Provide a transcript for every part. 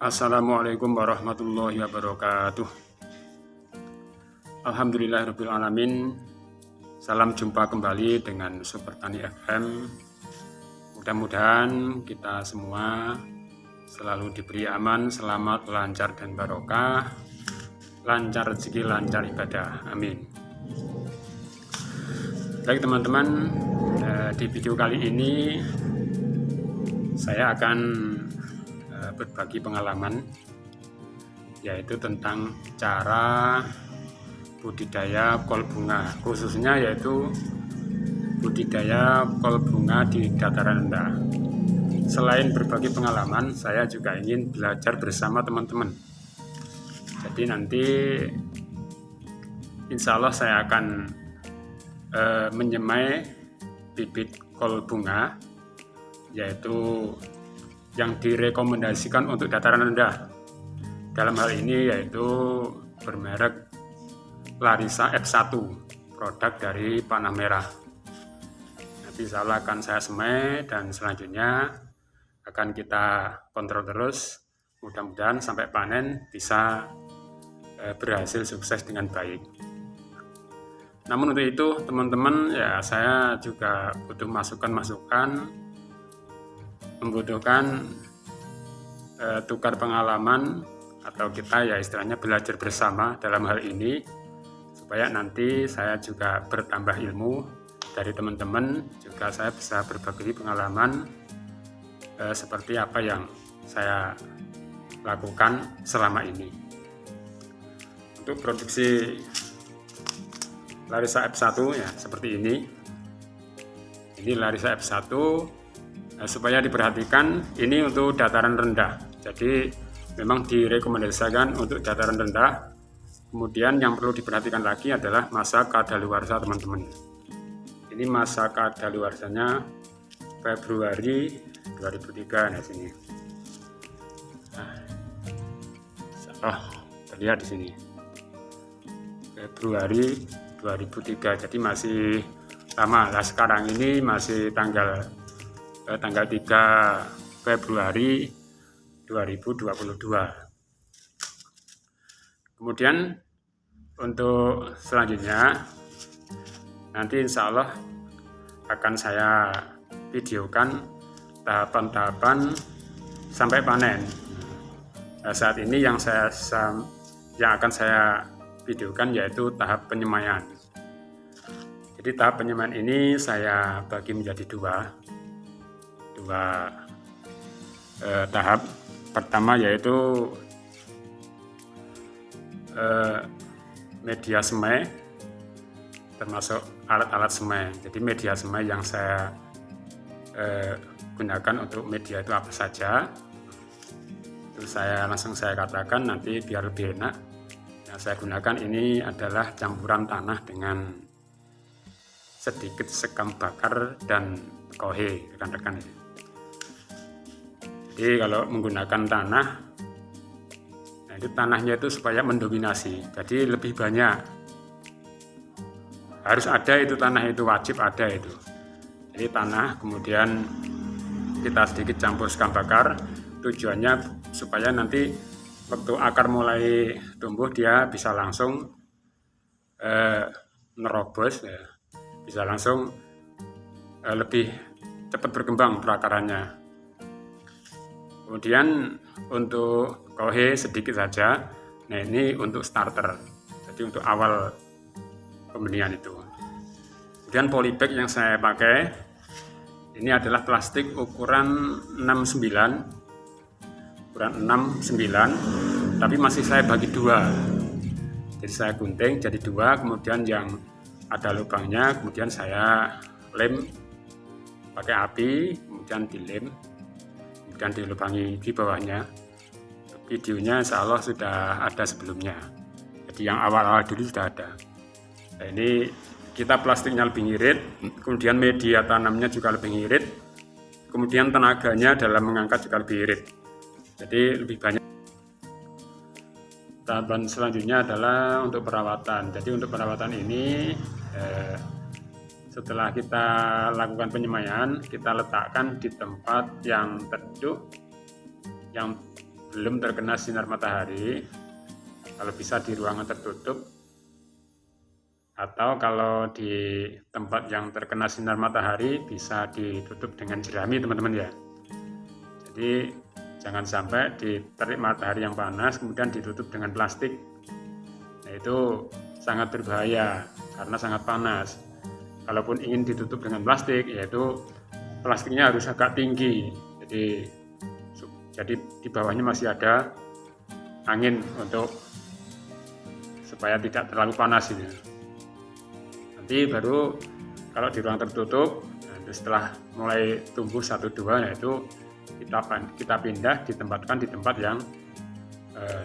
Assalamualaikum warahmatullahi wabarakatuh. Alhamdulillahirabbil alamin. Salam jumpa kembali dengan Super Tani FM. Mudah-mudahan kita semua selalu diberi aman, selamat, lancar dan barokah, lancar rezeki, lancar ibadah. Amin. Baik teman-teman, di video kali ini saya akan berbagi pengalaman, yaitu tentang cara budidaya kol bunga, khususnya yaitu budidaya kol bunga di dataran rendah. Selain berbagi pengalaman, saya juga ingin belajar bersama teman-teman. Jadi nanti insya Allah saya akan menyemai bibit kol bunga, yaitu yang direkomendasikan untuk dataran rendah. Dalam hal ini yaitu bermerek Larissa F1, produk dari Panah Merah. Nanti insya Allah akan saya semai dan selanjutnya akan kita kontrol terus. Mudah-mudahan sampai panen bisa berhasil sukses dengan baik. Namun untuk itu teman-teman, ya saya juga butuh masukan-masukan, membutuhkan tukar pengalaman, atau kita ya istilahnya belajar bersama dalam hal ini, supaya nanti saya juga bertambah ilmu dari teman-teman, juga saya bisa berbagi pengalaman seperti apa yang saya lakukan selama ini. Untuk produksi Larissa F1 ya seperti ini. Ini Larissa F1. Supaya diperhatikan, ini untuk dataran rendah, jadi memang direkomendasikan untuk dataran rendah. Kemudian yang perlu diperhatikan lagi adalah masa kadaluarsa teman-teman. Ini masa kadaluarsanya Februari 2003. Nah sini, terlihat di sini Februari 2003, jadi masih lama. Nah sekarang ini masih tanggal 3 Februari 2022. Kemudian untuk selanjutnya nanti insya Allah akan saya videokan tahapan-tahapan sampai panen. Nah, saat ini yang akan saya videokan yaitu tahap penyemaian. Jadi tahap penyemaian ini saya bagi menjadi dua tahap. Pertama yaitu media semai, termasuk alat-alat semai. Jadi media semai yang saya gunakan untuk media itu apa saja, itu langsung saya katakan nanti biar lebih enak. Yang saya gunakan ini adalah campuran tanah dengan sedikit sekam bakar dan kohe, rekan-rekan. Jadi kalau menggunakan tanah, nah itu tanahnya itu supaya mendominasi, jadi lebih banyak. Harus ada itu tanah, itu wajib ada itu. Jadi tanah, kemudian kita sedikit campur sekam bakar, tujuannya supaya nanti waktu akar mulai tumbuh dia bisa langsung nerobos, ya. Bisa langsung lebih cepat berkembang perakarannya. Kemudian untuk kohe sedikit saja. Nah ini untuk starter, jadi untuk awal pembenihan itu. Kemudian polybag yang saya pakai ini adalah plastik ukuran 69, tapi masih saya bagi dua. Jadi saya gunting jadi dua, kemudian yang ada lubangnya kemudian saya lem pakai api, kemudian dilem dan dilubangi di bawahnya. Videonya insya Allah sudah ada sebelumnya, jadi yang awal-awal dulu sudah ada. Nah, ini kita plastiknya lebih ngirit, kemudian media tanamnya juga lebih ngirit, kemudian tenaganya dalam mengangkat juga lebih irit, jadi lebih banyak. Tahapan selanjutnya adalah untuk perawatan. Jadi untuk perawatan ini setelah kita lakukan penyemaian, kita letakkan di tempat yang teduh, yang belum terkena sinar matahari, kalau bisa di ruangan tertutup, atau kalau di tempat yang terkena sinar matahari bisa ditutup dengan jerami teman-teman ya. Jadi jangan sampai diterik matahari yang panas kemudian ditutup dengan plastik. Nah, itu sangat berbahaya karena sangat panas. Kalaupun ingin ditutup dengan plastik, yaitu plastiknya harus agak tinggi. Jadi di bawahnya masih ada angin untuk supaya tidak terlalu panas ini. Nanti baru kalau di ruang tertutup, nanti setelah mulai tumbuh 1-2, yaitu kita pindah ditempatkan di tempat yang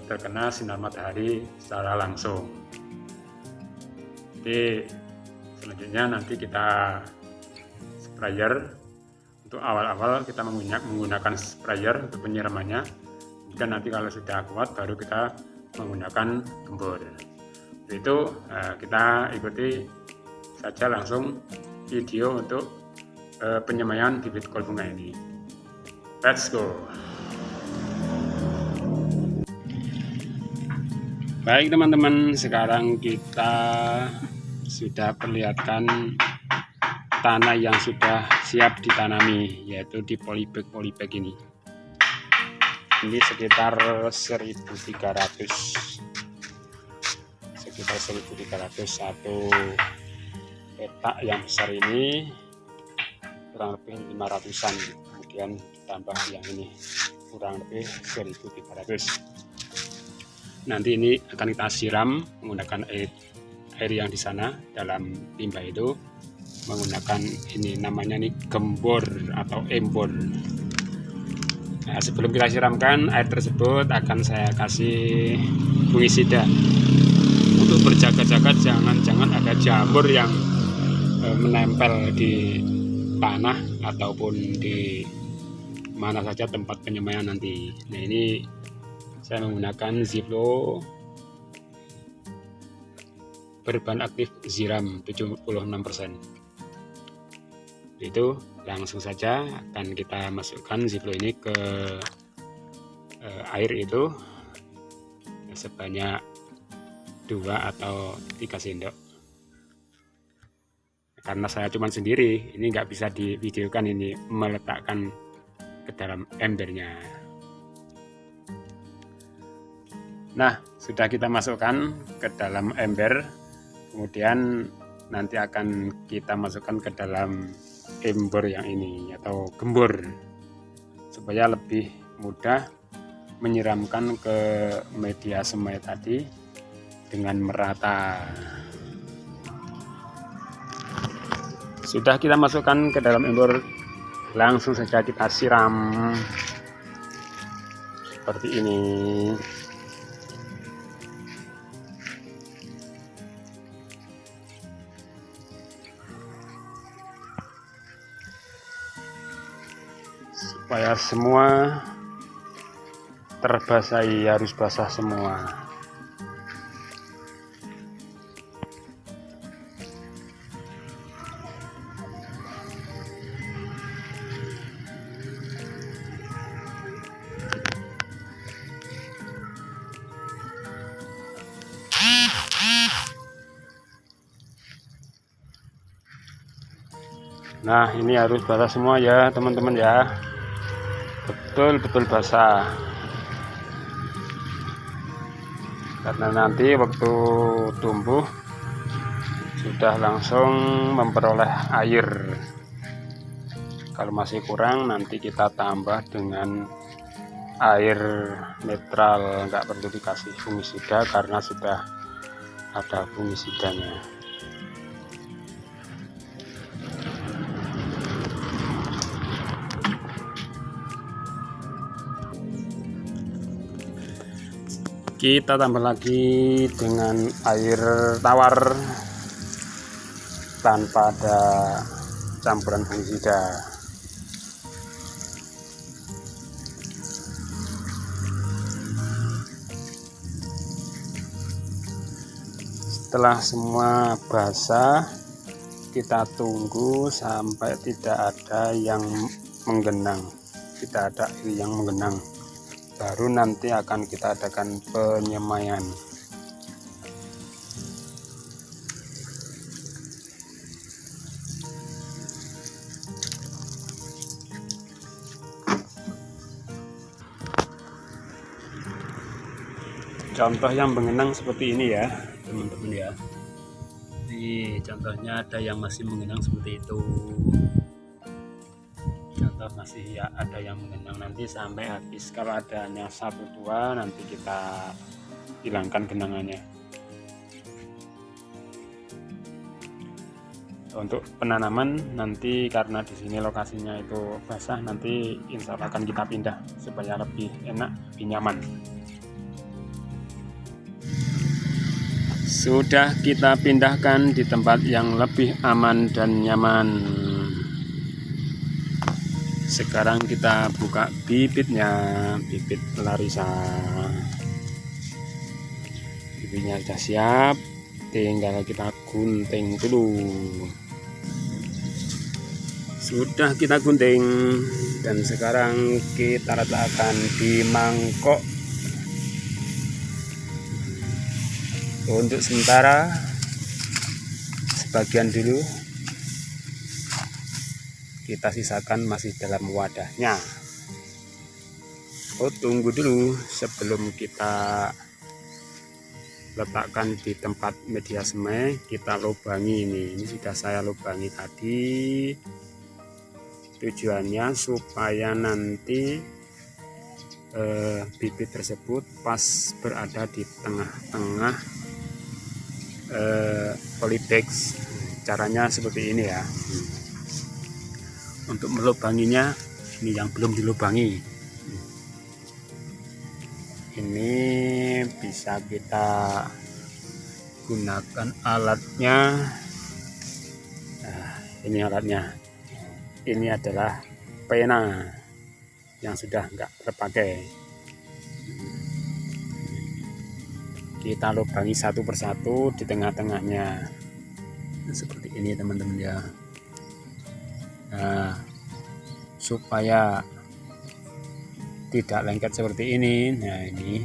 terkena sinar matahari secara langsung. Jadi selanjutnya nanti kita sprayer. Untuk awal-awal kita menggunakan sprayer untuk penyiramannya. Kemudian nanti kalau sudah kuat baru kita menggunakan gembur. Itu kita ikuti saja langsung video untuk penyemaian bibit kol bunga ini. Let's go. Baik teman-teman, sekarang kita sudah perlihatkan tanah yang sudah siap ditanami, yaitu di polybag ini. Ini sekitar 1.300, satu petak yang besar ini kurang lebih 500-an, kemudian ditambah yang ini kurang lebih 1.300. Nanti ini akan kita siram menggunakan air yang di sana dalam limbah itu, menggunakan ini namanya nih gembor atau embor. Nah, sebelum kita siramkan air tersebut akan saya kasih fungisida untuk berjaga-jaga jangan ada jamur yang menempel di tanah ataupun di mana saja tempat penyemaian nanti. Nah, ini saya menggunakan Ziplo berbahan aktif Ziram 76%. Itu langsung saja akan kita masukkan Ziplo ini ke air itu sebanyak 2 atau 3 sendok. Karena saya cuma sendiri, ini nggak bisa divideokan ini meletakkan ke dalam embernya. Nah, sudah kita masukkan ke dalam ember, kemudian nanti akan kita masukkan ke dalam embor yang ini atau gembor, supaya lebih mudah menyiramkan ke media semai tadi dengan merata. Sudah kita masukkan ke dalam embor, langsung saja kita siram seperti ini. Supaya semua terbasahi, harus basah semua. Nah, ini harus basah semua ya teman-teman ya, betul-betul basah, karena nanti waktu tumbuh sudah langsung memperoleh air. Kalau masih kurang nanti kita tambah dengan air netral, nggak perlu dikasih fungisida karena sudah ada fungisidanya. Kita tambah lagi dengan air tawar tanpa ada campuran fungisida. Setelah semua basah, kita tunggu sampai tidak ada yang menggenang, tidak ada air yang menggenang. baru nanti akan kita adakan penyemaian. Contoh yang mengenang seperti ini ya teman-teman ya. Ini contohnya ada yang masih mengenang seperti itu. Contoh masih ya ada yang mengenang, nanti sampai habis. Kalau ada yang 1-2 nanti kita hilangkan genangannya. Untuk penanaman nanti karena di sini lokasinya itu basah, nanti insya Allah akan kita pindah supaya lebih enak, lebih nyaman. Sudah kita pindahkan di tempat yang lebih aman dan nyaman. Sekarang kita buka bibitnya, bibit Larissa. Bibitnya sudah siap, tinggal kita gunting dulu. Sudah kita gunting dan sekarang kita letakkan di mangkok. Untuk sementara sebagian dulu kita sisakan masih dalam wadahnya. Oh, tunggu dulu sebelum kita letakkan di tempat media semai, kita lubangi ini sudah saya lubangi tadi. Tujuannya supaya nanti bibit tersebut pas berada di tengah-tengah polybags. Caranya seperti ini ya. Untuk melubanginya, ini yang belum dilubangi, ini bisa kita gunakan alatnya. Nah, ini alatnya, ini adalah pena yang sudah enggak terpakai. Kita lubangi satu persatu di tengah-tengahnya seperti ini teman-teman ya. Nah, supaya tidak lengket seperti ini. Nah, ini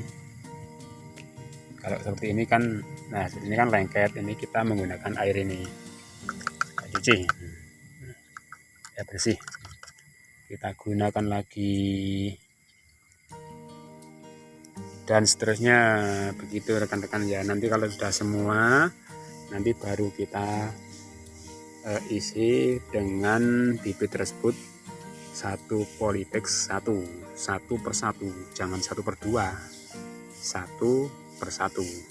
kalau seperti ini kan, nah seperti ini kan lengket. Ini kita menggunakan air ini, cuci ya, bersih. Kita gunakan lagi dan seterusnya begitu rekan-rekan ya. Nanti kalau sudah semua, nanti baru kita isi dengan bibit tersebut satu polybags, satu persatu, jangan 1/2, 1/1.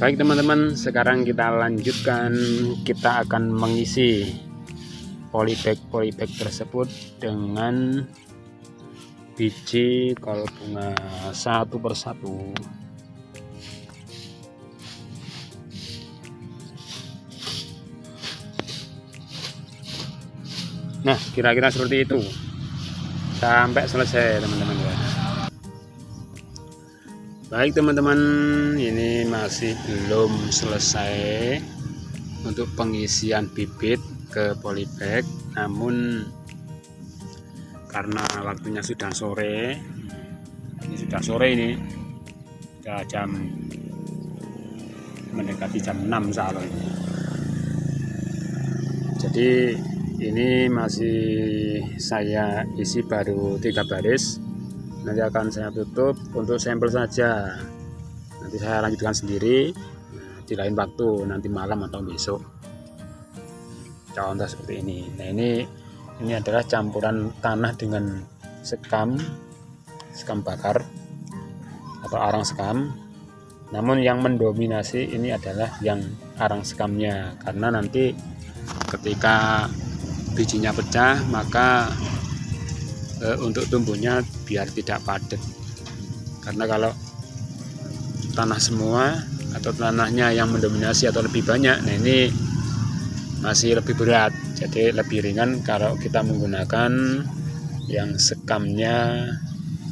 Baik teman-teman, sekarang kita lanjutkan. Kita akan mengisi polybag tersebut dengan biji kol bunga satu persatu. Nah, kira-kira seperti itu sampai selesai teman-teman ya. Baik teman-teman, ini masih belum selesai untuk pengisian bibit ke polybag, namun karena waktunya sudah sore, ini sudah sore, ini sudah jam mendekati jam 6 saat ini. Jadi ini masih saya isi baru 3 baris. Nanti akan saya tutup untuk sampel saja. Nanti saya lanjutkan sendiri di lain waktu, nanti malam atau besok. Contoh seperti ini. Nah, ini adalah campuran tanah dengan sekam bakar atau arang sekam. Namun yang mendominasi ini adalah yang arang sekamnya, karena nanti ketika bijinya pecah, maka untuk tumbuhnya biar tidak padat. Karena kalau tanah semua atau tanahnya yang mendominasi atau lebih banyak, nah ini masih lebih berat. Jadi lebih ringan kalau kita menggunakan yang sekamnya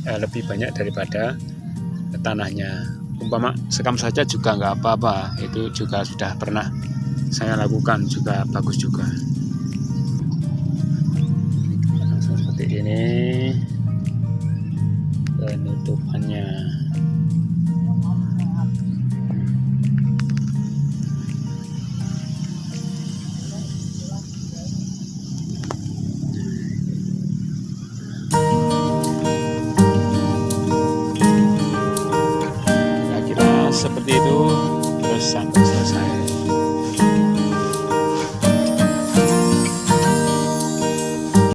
lebih banyak daripada tanahnya. Umpama sekam saja juga nggak apa-apa, itu juga sudah pernah saya lakukan, juga bagus juga. ini penutupannya.